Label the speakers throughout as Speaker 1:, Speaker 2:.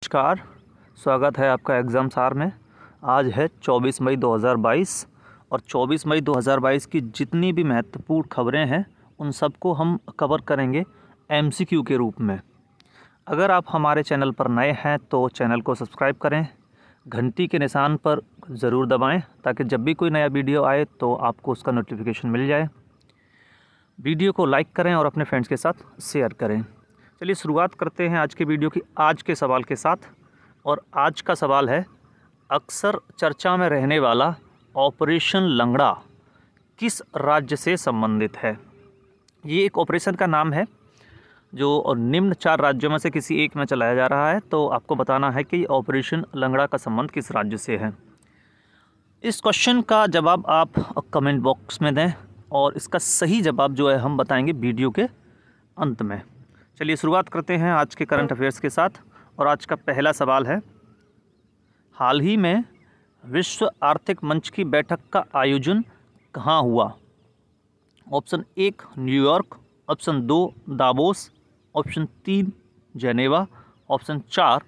Speaker 1: नमस्कार, स्वागत है आपका एग्ज़ाम सार में। आज है 24 मई 2022 और 24 मई 2022 की जितनी भी महत्वपूर्ण खबरें हैं उन सबको हम कवर करेंगे एमसीक्यू के रूप में। अगर आप हमारे चैनल पर नए हैं तो चैनल को सब्सक्राइब करें, घंटी के निशान पर ज़रूर दबाएं ताकि जब भी कोई नया वीडियो आए तो आपको उसका नोटिफिकेशन मिल जाए। वीडियो को लाइक करें और अपने फ्रेंड्स के साथ शेयर करें। चलिए शुरुआत करते हैं आज के वीडियो की आज के सवाल के साथ। और आज का सवाल है, अक्सर चर्चा में रहने वाला ऑपरेशन लंगड़ा किस राज्य से संबंधित है? ये एक ऑपरेशन का नाम है जो निम्न 4 राज्यों में से किसी एक में चलाया जा रहा है। तो आपको बताना है कि ऑपरेशन लंगड़ा का संबंध किस राज्य से है। इस क्वेश्चन का जवाब आप कमेंट बॉक्स में दें और इसका सही जवाब जो है हम बताएंगे वीडियो के अंत में। चलिए शुरुआत करते हैं आज के करंट अफेयर्स के साथ। और आज का पहला सवाल है, हाल ही में विश्व आर्थिक मंच की बैठक का आयोजन कहाँ हुआ? Option 1 New York, option 2 Davos, option 3 Geneva, option 4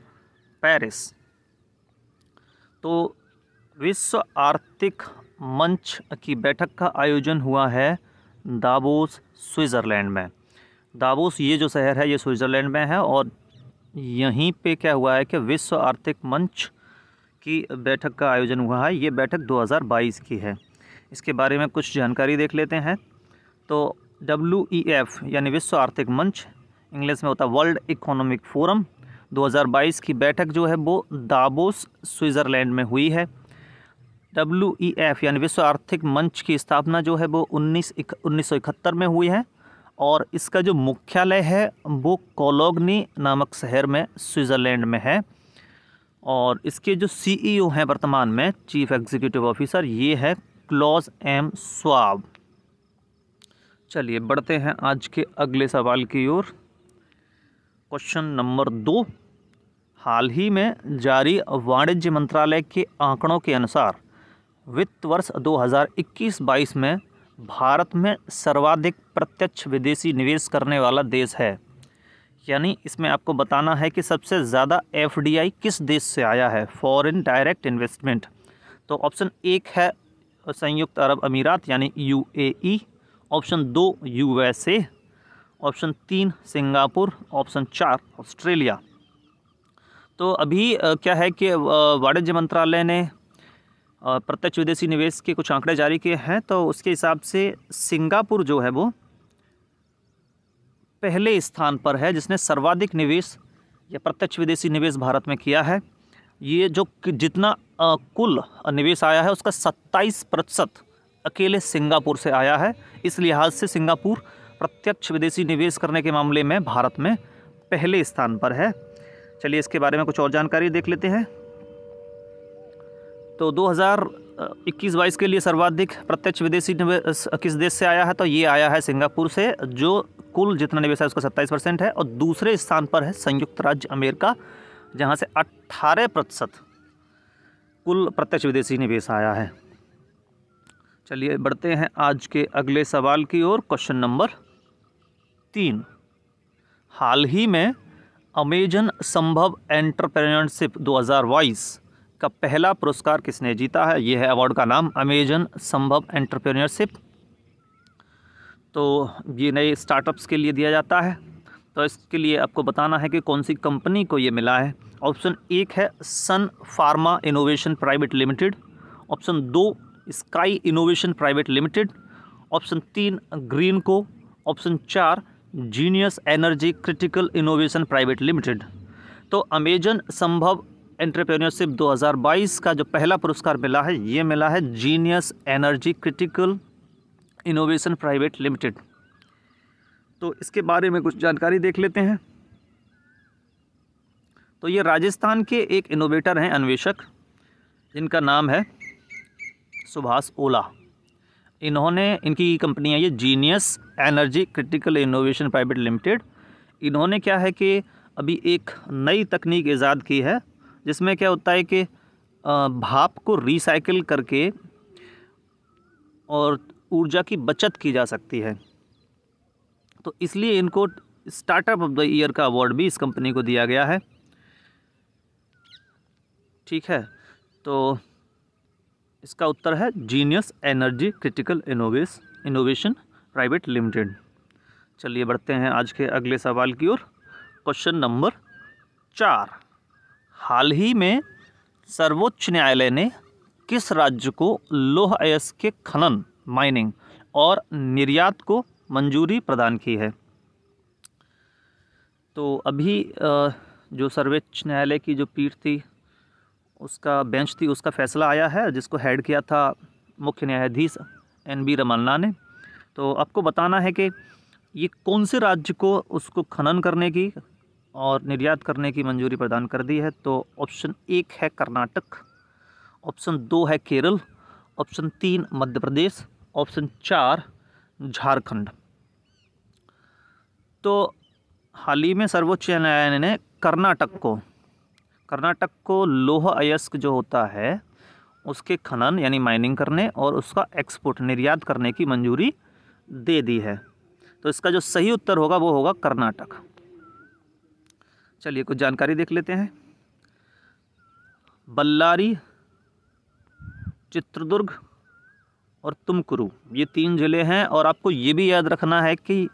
Speaker 1: Paris. तो विश्व आर्थिक मंच की बैठक का आयोजन हुआ है दावोस, स्विट्ज़रलैंड में। दावोस ये जो शहर है ये स्विट्ज़रलैंड में है और यहीं पे क्या हुआ है कि विश्व आर्थिक मंच की बैठक का आयोजन हुआ है। ये बैठक 2022 की है। इसके बारे में कुछ जानकारी देख लेते हैं। तो WEF यानी विश्व आर्थिक मंच, इंग्लिश में होता है वर्ल्ड इकोनॉमिक फोरम, 2022 की बैठक जो है वो दावोस, स्विट्ज़रलैंड में हुई है। WEF यानी विश्व आर्थिक मंच की स्थापना जो है वो 1971 में हुई है और इसका जो मुख्यालय है वो कोलोग्नी नामक शहर में स्विट्ज़रलैंड में है। और इसके जो CEO हैं वर्तमान में, चीफ एग्जीक्यूटिव ऑफिसर, ये है क्लॉस एम स्वाब। चलिए बढ़ते हैं आज के अगले सवाल की ओर। क्वेश्चन नंबर 2, हाल ही में जारी वाणिज्य मंत्रालय के आंकड़ों के अनुसार वित्त वर्ष 2021-22 में भारत में सर्वाधिक प्रत्यक्ष विदेशी निवेश करने वाला देश है। यानी इसमें आपको बताना है कि सबसे ज़्यादा FDI किस देश से आया है, फॉरेन डायरेक्ट इन्वेस्टमेंट। तो ऑप्शन 1 है संयुक्त अरब अमीरात यानी UAE, option 2 USA, option 3 Singapore, option 4 Australia. तो अभी क्या है कि वाणिज्य मंत्रालय ने प्रत्यक्ष विदेशी निवेश के कुछ आंकड़े जारी किए हैं। तो उसके हिसाब से सिंगापुर जो है वो पहले स्थान पर है जिसने सर्वाधिक निवेश या प्रत्यक्ष विदेशी निवेश भारत में किया है। ये जो जितना कुल निवेश आया है उसका 27% अकेले सिंगापुर से आया है। इस लिहाज से सिंगापुर प्रत्यक्ष विदेशी निवेश करने के मामले में भारत में पहले स्थान पर है। चलिए इसके बारे में कुछ और जानकारी देख लेते हैं। तो 2021-22 के लिए सर्वाधिक प्रत्यक्ष विदेशी निवेश किस देश से आया है? तो ये आया है सिंगापुर से, जो कुल जितना निवेश है उसका 27% है। और दूसरे स्थान पर है संयुक्त राज्य अमेरिका, जहां से 18% कुल प्रत्यक्ष विदेशी निवेश आया है। चलिए बढ़ते हैं आज के अगले सवाल की ओर। क्वेश्चन नंबर 3, हाल ही में अमेजन संभव एंटरप्रेन्योरशिप 2022 का पहला पुरस्कार किसने जीता है? यह है अवार्ड का नाम, अमेजन संभव एंटरप्रेन्योरशिप। तो ये नए स्टार्टअप्स के लिए दिया जाता है। तो इसके लिए आपको बताना है कि कौन सी कंपनी को ये मिला है। ऑप्शन 1 है Sun Pharma Innovation Private Limited, option 2 Sky Innovation Private Limited, option 3 Greenko, option 4 Genius Energy Critical Innovation Private Limited. तो अमेजन संभव एंटरप्रेन्योरशिप 2022 का जो पहला पुरस्कार मिला है ये मिला है genius Energy Critical Innovation Private Limited. तो इसके बारे में कुछ जानकारी देख लेते हैं। तो ये राजस्थान के एक इनोवेटर हैं, अन्वेषक, जिनका नाम है सुभाष ओला। इनकी कंपनी है ये genius Energy Critical Innovation Private limited. इन्होंने क्या है कि अभी एक नई तकनीक ईजाद की है जिसमें क्या होता है कि भाप को रिसाइकिल करके और ऊर्जा की बचत की जा सकती है। तो इसलिए इनको स्टार्टअप ऑफ द ईयर का अवार्ड भी इस कंपनी को दिया गया है। ठीक है, तो इसका उत्तर है genius Energy Critical Innovation Private limited. चलिए बढ़ते हैं आज के अगले सवाल की ओर। क्वेश्चन नंबर 4, हाल ही में सर्वोच्च न्यायालय ने किस राज्य को लौह अयस्क के खनन, माइनिंग और निर्यात को मंजूरी प्रदान की है? तो अभी जो सर्वोच्च न्यायालय की जो पीठ थी, उसका बेंच थी, उसका फैसला आया है, जिसको हेड किया था मुख्य न्यायाधीश NB रमन्ना ने। तो आपको बताना है कि ये कौन से राज्य को उसको खनन करने की और निर्यात करने की मंजूरी प्रदान कर दी है। तो ऑप्शन 1 है कर्नाटक, ऑप्शन 2 है केरल, ऑप्शन 3 मध्य प्रदेश, ऑप्शन 4 झारखंड। तो हाल ही में सर्वोच्च न्यायालय ने कर्नाटक को लौह अयस्क जो होता है उसके खनन यानी माइनिंग करने और उसका एक्सपोर्ट निर्यात करने की मंजूरी दे दी है। तो इसका जो सही उत्तर होगा वो होगा कर्नाटक। चलिए कुछ जानकारी देख लेते हैं। बल्लारी, चित्रदुर्ग और तुमकुरू, ये 3 ज़िले हैं और आपको ये भी याद रखना है कि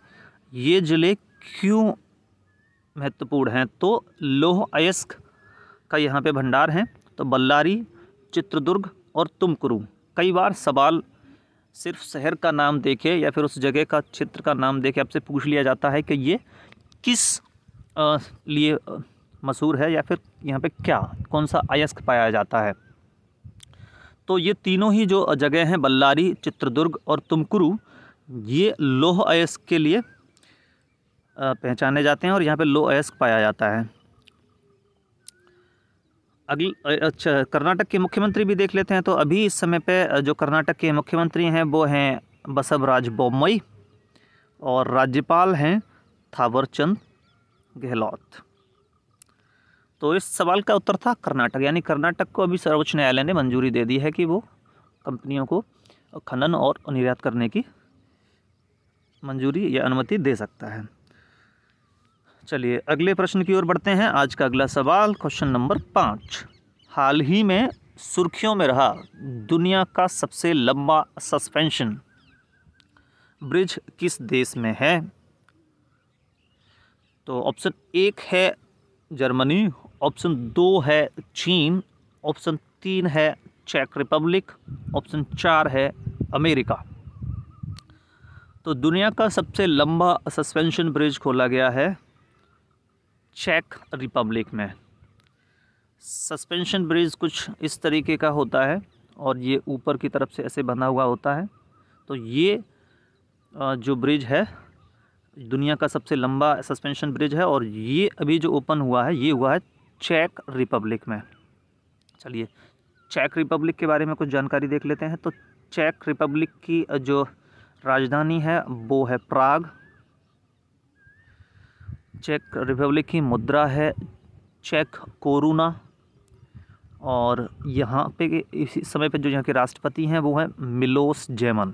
Speaker 1: ये ज़िले क्यों महत्वपूर्ण हैं। तो लौह अयस्क का यहाँ पे भंडार है। तो बल्लारी, चित्रदुर्ग और तुमकुरू, कई बार सवाल सिर्फ शहर का नाम देके या फिर उस जगह का क्षेत्र का नाम देके आपसे पूछ लिया जाता है कि ये किस लिए मशहूर है या फिर यहाँ पे कौन सा अयस्क पाया जाता है। तो ये तीनों ही जो जगह हैं, बल्लारी, चित्रदुर्ग और तुमकुरू, ये लौह अयस्क के लिए पहचाने जाते हैं और यहाँ पे लौह अयस्क पाया जाता है। अच्छा, कर्नाटक के मुख्यमंत्री भी देख लेते हैं। तो अभी इस समय पे जो कर्नाटक के मुख्यमंत्री हैं वो हैं बसवराज बोम्मई और राज्यपाल हैं थावरचंद गहलोत। तो इस सवाल का उत्तर था कर्नाटक, यानी कर्नाटक को अभी सर्वोच्च न्यायालय ने मंजूरी दे दी है कि वो कंपनियों को खनन और निर्यात करने की मंजूरी या अनुमति दे सकता है। चलिए अगले प्रश्न की ओर बढ़ते हैं। आज का अगला सवाल क्वेश्चन नंबर 5, हाल ही में सुर्खियों में रहा दुनिया का सबसे लंबा सस्पेंशन ब्रिज किस देश में है? तो ऑप्शन 1 है जर्मनी, ऑप्शन 2 है चीन, ऑप्शन 3 है चेक रिपब्लिक, ऑप्शन 4 है अमेरिका। तो दुनिया का सबसे लंबा सस्पेंशन ब्रिज खोला गया है चेक रिपब्लिक में। सस्पेंशन ब्रिज कुछ इस तरीके का होता है और ये ऊपर की तरफ से ऐसे बना हुआ होता है। तो ये जो ब्रिज है दुनिया का सबसे लंबा सस्पेंशन ब्रिज है और ये अभी जो ओपन हुआ है ये हुआ है चेक रिपब्लिक में। चलिए चेक रिपब्लिक के बारे में कुछ जानकारी देख लेते हैं। तो चेक रिपब्लिक की जो राजधानी है वो है प्राग। चेक रिपब्लिक की मुद्रा है चेक कोरुना और यहाँ पे इसी समय पे जो यहाँ के राष्ट्रपति हैं वो है मिलोस जेमन।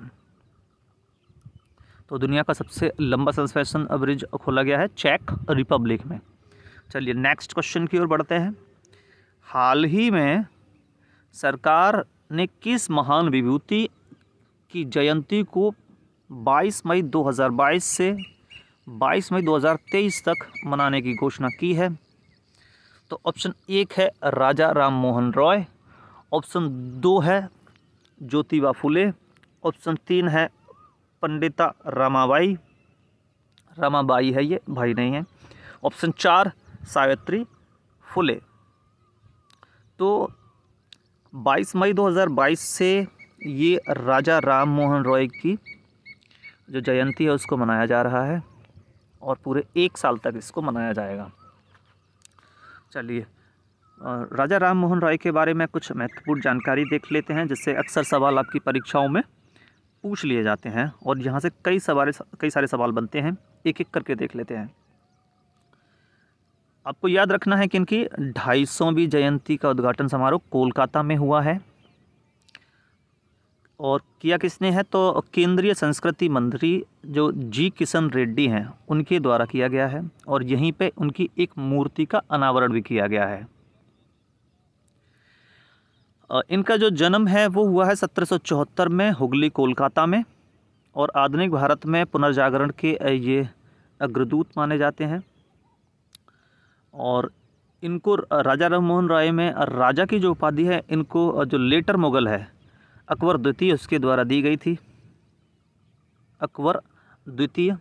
Speaker 1: तो दुनिया का सबसे लंबा सस्पेंशन ब्रिज खोला गया है चेक रिपब्लिक में। चलिए नेक्स्ट क्वेश्चन की ओर बढ़ते हैं। हाल ही में सरकार ने किस महान विभूति की जयंती को 22 मई 2022 से 22 मई 2023 तक मनाने की घोषणा की है? तो ऑप्शन 1 है राजा राम मोहन रॉय, ऑप्शन 2 है ज्योतिबा फुले, ऑप्शन 3 है पंडिता रमाबाई है, ये भाई नहीं है, ऑप्शन 4 सावित्री फुले। तो 22 मई 2022 से ये राजा राम मोहन रॉय की जो जयंती है उसको मनाया जा रहा है और पूरे 1 साल तक इसको मनाया जाएगा। चलिए राजा राम मोहन रॉय के बारे में कुछ महत्वपूर्ण जानकारी देख लेते हैं, जिससे अक्सर सवाल आपकी परीक्षाओं में पूछ लिए जाते हैं और यहाँ से कई सारे सवाल बनते हैं। एक एक करके देख लेते हैं। आपको याद रखना है कि इनकी 250वीं जयंती का उद्घाटन समारोह कोलकाता में हुआ है और किया किसने है? तो केंद्रीय संस्कृति मंत्री जो जी किशन रेड्डी हैं उनके द्वारा किया गया है और यहीं पे उनकी एक मूर्ति का अनावरण भी किया गया है। इनका जो जन्म है वो हुआ है 1774 में हुगली कोलकाता में, और आधुनिक भारत में पुनर्जागरण के ये अग्रदूत माने जाते हैं। और इनको राजा राममोहन राय में राजा की जो उपाधि है इनको जो लेटर मुगल है अकबर द्वितीय उसके द्वारा दी गई थी, अकबर द्वितीय।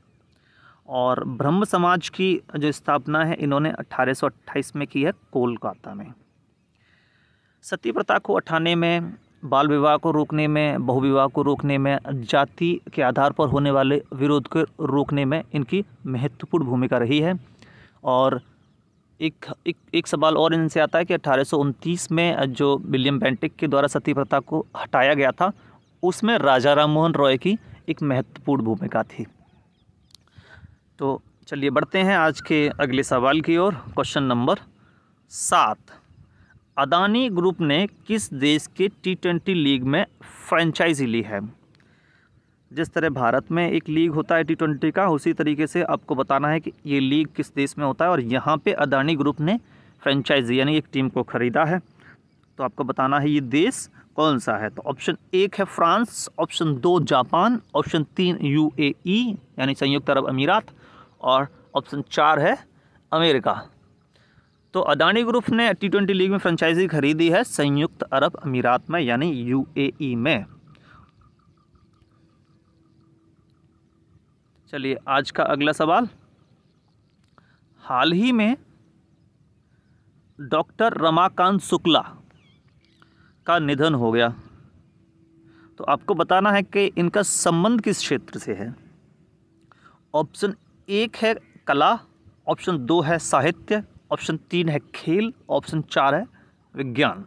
Speaker 1: और ब्रह्म समाज की जो स्थापना है इन्होंने 1828 में की है कोलकाता में। सती प्रथा को हटाने में, बाल विवाह को रोकने में, बहुविवाह को रोकने में, जाति के आधार पर होने वाले विरोध को रोकने में इनकी महत्वपूर्ण भूमिका रही है। और एक सवाल और इनसे आता है कि 1829 में जो विलियम बेंटिक के द्वारा सती प्रथा को हटाया गया था उसमें राजा राममोहन रॉय की एक महत्वपूर्ण भूमिका थी। तो चलिए बढ़ते हैं आज के अगले सवाल की ओर। क्वेश्चन नंबर 7, अदानी ग्रुप ने किस देश के T20 लीग में फ्रेंचाइजी ली है? जिस तरह भारत में एक लीग होता है T20 का, उसी तरीके से आपको बताना है कि ये लीग किस देश में होता है, और यहाँ पे अदानी ग्रुप ने फ्रेंचाइजी यानी एक टीम को ख़रीदा है। तो आपको बताना है ये देश कौन सा है। तो ऑप्शन 1 है France, option 2 Japan, option 3 UAE यानी संयुक्त अरब अमीरात, और ऑप्शन 4 है अमेरिका। तो अदानी ग्रुप ने T20 लीग में फ्रेंचाइजी खरीदी है संयुक्त अरब अमीरात में यानी UAE में। चलिए आज का अगला सवाल, हाल ही में डॉक्टर रमाकांत शुक्ला का निधन हो गया। तो आपको बताना है कि इनका संबंध किस क्षेत्र से है। ऑप्शन 1 है कला, ऑप्शन 2 है साहित्य, ऑप्शन 3 है खेल, ऑप्शन 4 है विज्ञान।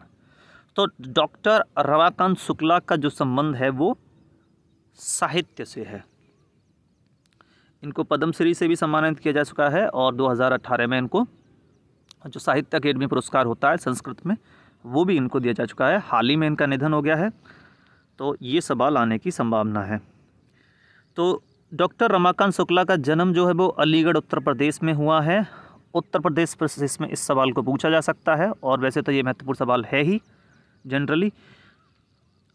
Speaker 1: तो डॉक्टर रमाकांत शुक्ला का जो संबंध है वो साहित्य से है। इनको पद्मश्री से भी सम्मानित किया जा चुका है, और 2018 में इनको जो साहित्य अकेडमी पुरस्कार होता है संस्कृत में वो भी इनको दिया जा चुका है। हाल ही में इनका निधन हो गया है, तो ये सवाल आने की संभावना है। तो डॉक्टर रमाकांत शुक्ला का जन्म जो है वो अलीगढ़ उत्तर प्रदेश में हुआ है। उत्तर प्रदेश प्रेस में इस सवाल को पूछा जा सकता है, और वैसे तो ये महत्वपूर्ण सवाल है ही जनरली,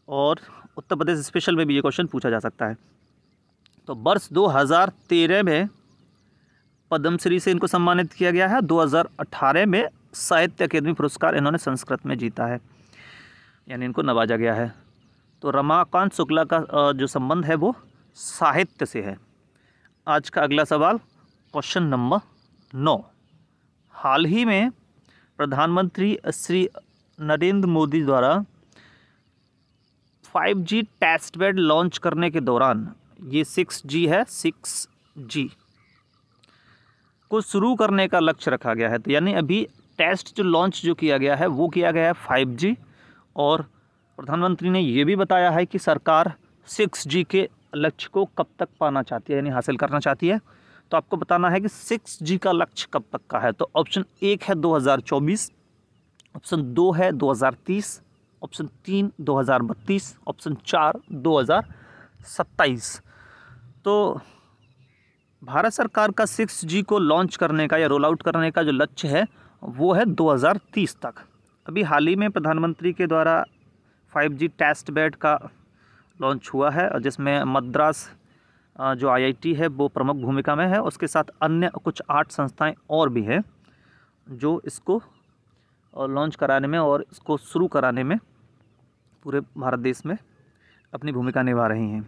Speaker 1: और उत्तर प्रदेश स्पेशल में भी ये क्वेश्चन पूछा जा सकता है। तो वर्ष 2013 में पद्मश्री से इनको सम्मानित किया गया है। 2018 में साहित्य अकेडमी पुरस्कार इन्होंने संस्कृत में जीता है, यानी इनको नवाजा गया है। तो रमाकांत शुक्ला का जो संबंध है वो साहित्य से है। आज का अगला सवाल, क्वेश्चन नंबर 9, हाल ही में प्रधानमंत्री श्री नरेंद्र मोदी द्वारा 5G टेस्ट बेड लॉन्च करने के दौरान, ये 6G है, 6G को शुरू करने का लक्ष्य रखा गया है। तो यानी अभी टेस्ट जो लॉन्च जो किया गया है वो किया गया है 5G, और प्रधानमंत्री ने ये भी बताया है कि सरकार 6G के लक्ष्य को कब तक पाना चाहती है यानी हासिल करना चाहती है। तो आपको बताना है कि 6G का लक्ष्य कब तक का है। तो ऑप्शन 1 है 2024, ऑप्शन 2 है 2030, ऑप्शन 3 2032, ऑप्शन 4 2027। तो भारत सरकार का 6G को लॉन्च करने का या रोल आउट करने का जो लक्ष्य है वो है 2030 तक। अभी हाल ही में प्रधानमंत्री के द्वारा 5G टेस्ट बेड का लॉन्च हुआ है, और जिसमें मद्रास जो IIT है वो प्रमुख भूमिका में है। उसके साथ अन्य कुछ 8 संस्थाएं और भी हैं जो इसको लॉन्च कराने में और इसको शुरू कराने में पूरे भारत देश में अपनी भूमिका निभा रही हैं।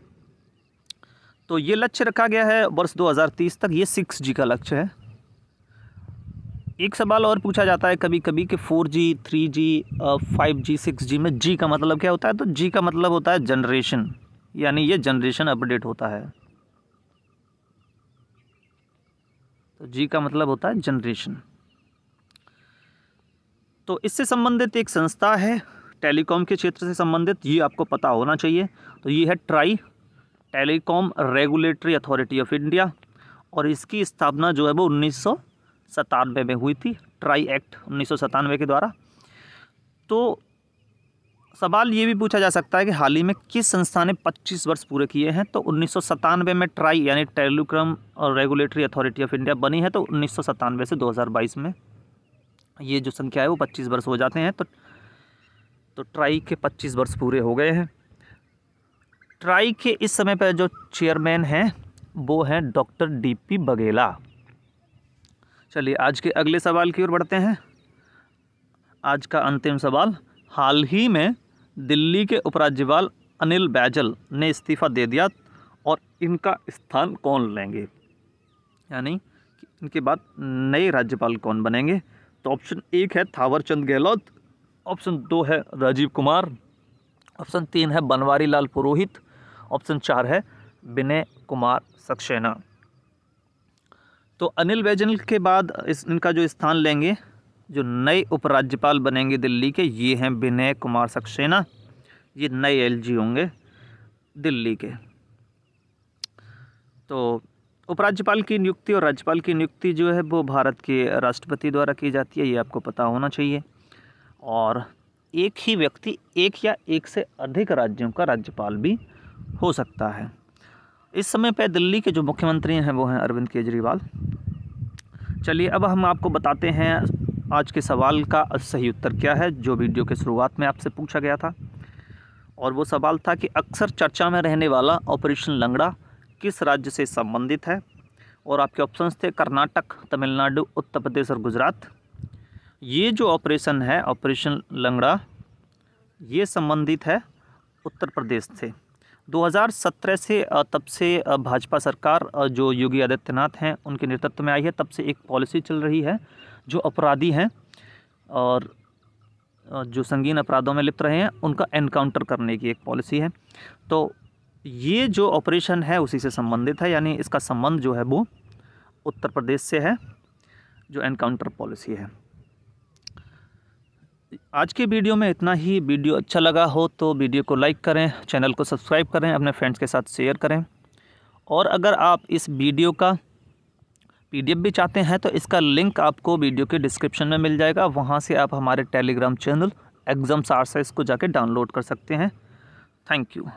Speaker 1: तो ये लक्ष्य रखा गया है वर्ष 2030 तक, ये 6G का लक्ष्य है। एक सवाल और पूछा जाता है कभी कभी कि 4G, 3G, 5G, 6G में G का मतलब क्या होता है। तो G का मतलब होता है जनरेशन, यानी ये जनरेशन अपडेट होता है। तो G का मतलब होता है जनरेशन। तो इससे संबंधित एक संस्था है टेलीकॉम के क्षेत्र से संबंधित, ये आपको पता होना चाहिए। तो ये है try telecom regulatory authority of India, और इसकी स्थापना जो है वो 1997 में हुई थी, ट्राई एक्ट 1997 के द्वारा। तो सवाल ये भी पूछा जा सकता है कि हाल ही में किस संस्था ने 25 वर्ष पूरे किए हैं। तो 1997 में ट्राई यानी टेलीकॉम और रेगुलेटरी अथॉरिटी ऑफ इंडिया बनी है। तो 1997 से 2022 में ये जो संख्या है वो 25 वर्ष हो जाते हैं। तो तो ट्राई के 25 वर्ष पूरे हो गए हैं। ट्राई के इस समय पर जो चेयरमैन हैं वो हैं डॉक्टर DP बघेला। चलिए आज के अगले सवाल की ओर बढ़ते हैं। आज का अंतिम सवाल, हाल ही में दिल्ली के उपराज्यपाल अनिल बैजल ने इस्तीफ़ा दे दिया और इनका स्थान कौन लेंगे, यानी कि इनके बाद नए राज्यपाल कौन बनेंगे। तो ऑप्शन 1 है थावर चंद गहलोत, ऑप्शन 2 है राजीव कुमार, ऑप्शन 3 है बनवारी लाल पुरोहित, ऑप्शन 4 है विनय कुमार सक्सेना। तो अनिल बैजल के बाद इनका जो स्थान लेंगे, जो नए उपराज्यपाल बनेंगे दिल्ली के, ये हैं विनय कुमार सक्सेना। ये नए LG होंगे दिल्ली के। तो उपराज्यपाल की नियुक्ति और राज्यपाल की नियुक्ति जो है वो भारत के राष्ट्रपति द्वारा की जाती है, ये आपको पता होना चाहिए। और एक ही व्यक्ति एक या एक से अधिक राज्यों का राज्यपाल भी हो सकता है। इस समय पे दिल्ली के जो मुख्यमंत्री हैं वो हैं अरविंद केजरीवाल। चलिए अब हम आपको बताते हैं आज के सवाल का सही उत्तर क्या है, जो वीडियो के शुरुआत में आपसे पूछा गया था। और वो सवाल था कि अक्सर चर्चा में रहने वाला ऑपरेशन लंगड़ा किस राज्य से संबंधित है। और आपके ऑप्शंस थे कर्नाटक, तमिलनाडु, उत्तर प्रदेश और गुजरात। ये जो ऑपरेशन है, ऑपरेशन लंगड़ा, ये संबंधित है उत्तर प्रदेश से। 2017 से तब से भाजपा सरकार जो योगी आदित्यनाथ हैं उनके नेतृत्व में आई है, तब से एक पॉलिसी चल रही है, जो अपराधी हैं और जो संगीन अपराधों में लिप्त रहे हैं उनका एनकाउंटर करने की एक पॉलिसी है। तो ये जो ऑपरेशन है उसी से संबंधित है, यानी इसका संबंध जो है वो उत्तर प्रदेश से है, जो एनकाउंटर पॉलिसी है। आज के वीडियो में इतना ही। वीडियो अच्छा लगा हो तो वीडियो को लाइक करें, चैनल को सब्सक्राइब करें, अपने फ्रेंड्स के साथ शेयर करें। और अगर आप इस वीडियो का PDF भी चाहते हैं तो इसका लिंक आपको वीडियो के डिस्क्रिप्शन में मिल जाएगा। वहां से आप हमारे टेलीग्राम चैनल एग्जाम्स आरसीएस को जाके डाउनलोड कर सकते हैं। Thank you.